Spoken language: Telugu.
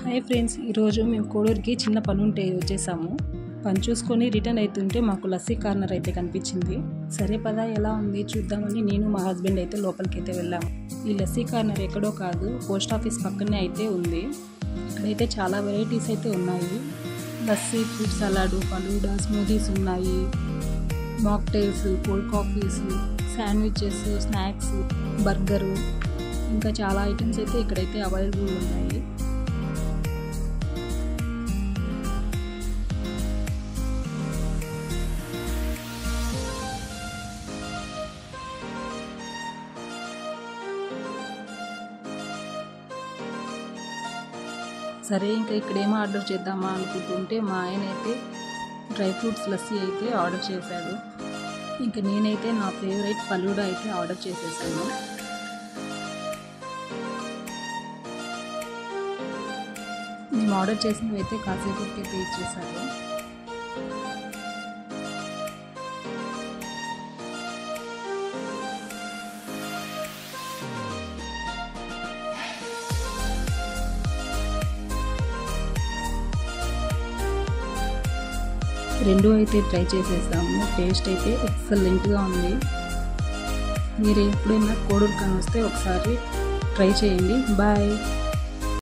హాయ్ ఫ్రెండ్స్, ఈరోజు మేము కోడూరుకి చిన్న పని ఉంటే వచ్చేసాము. పని చూసుకొని రిటర్న్ అవుతుంటే మాకు లస్సీ కార్నర్ అయితే కనిపించింది. సరే పదా ఎలా ఉంది చూద్దామని నేను మా హస్బెండ్ అయితే లోపలికి అయితే వెళ్ళాము. ఈ లస్సీ కార్నర్ ఎక్కడో కాదు, పోస్ట్ ఆఫీస్ పక్కనే అయితే ఉంది. ఇక్కడైతే చాలా వెరైటీస్ అయితే ఉన్నాయి. Lassi, fruit salad, falooda, smoothies ఉన్నాయి, mocktails, cold coffees, sandwiches, snacks, burger, ఇంకా చాలా ఐటమ్స్ అయితే ఇక్కడైతే అవైలబుల్ ఉన్నాయి. సరే ఇంకా ఇక్కడేమో ఆర్డర్ చేద్దామా అనుకుంటుంటే మా ఆయన అయితే డ్రై ఫ్రూట్స్ లస్సీ అయితే ఆర్డర్ చేశాడు. ఇంకా నేనైతే నా ఫేవరెట్ ఫలూడా అయితే ఆర్డర్ చేసేసాను. మేము ఆర్డర్ చేసినవి అయితే కాసేపటికి అయితే ఇచ్చేసారు. రెండు అయితే ట్రై చేసేసాము. టేస్ట్ అయితే ఎక్సలెంట్గా ఉంది. మీరు ఎప్పుడైనా కోడూరు కానీ వస్తే ఒకసారి ట్రై చేయండి. బాయ్.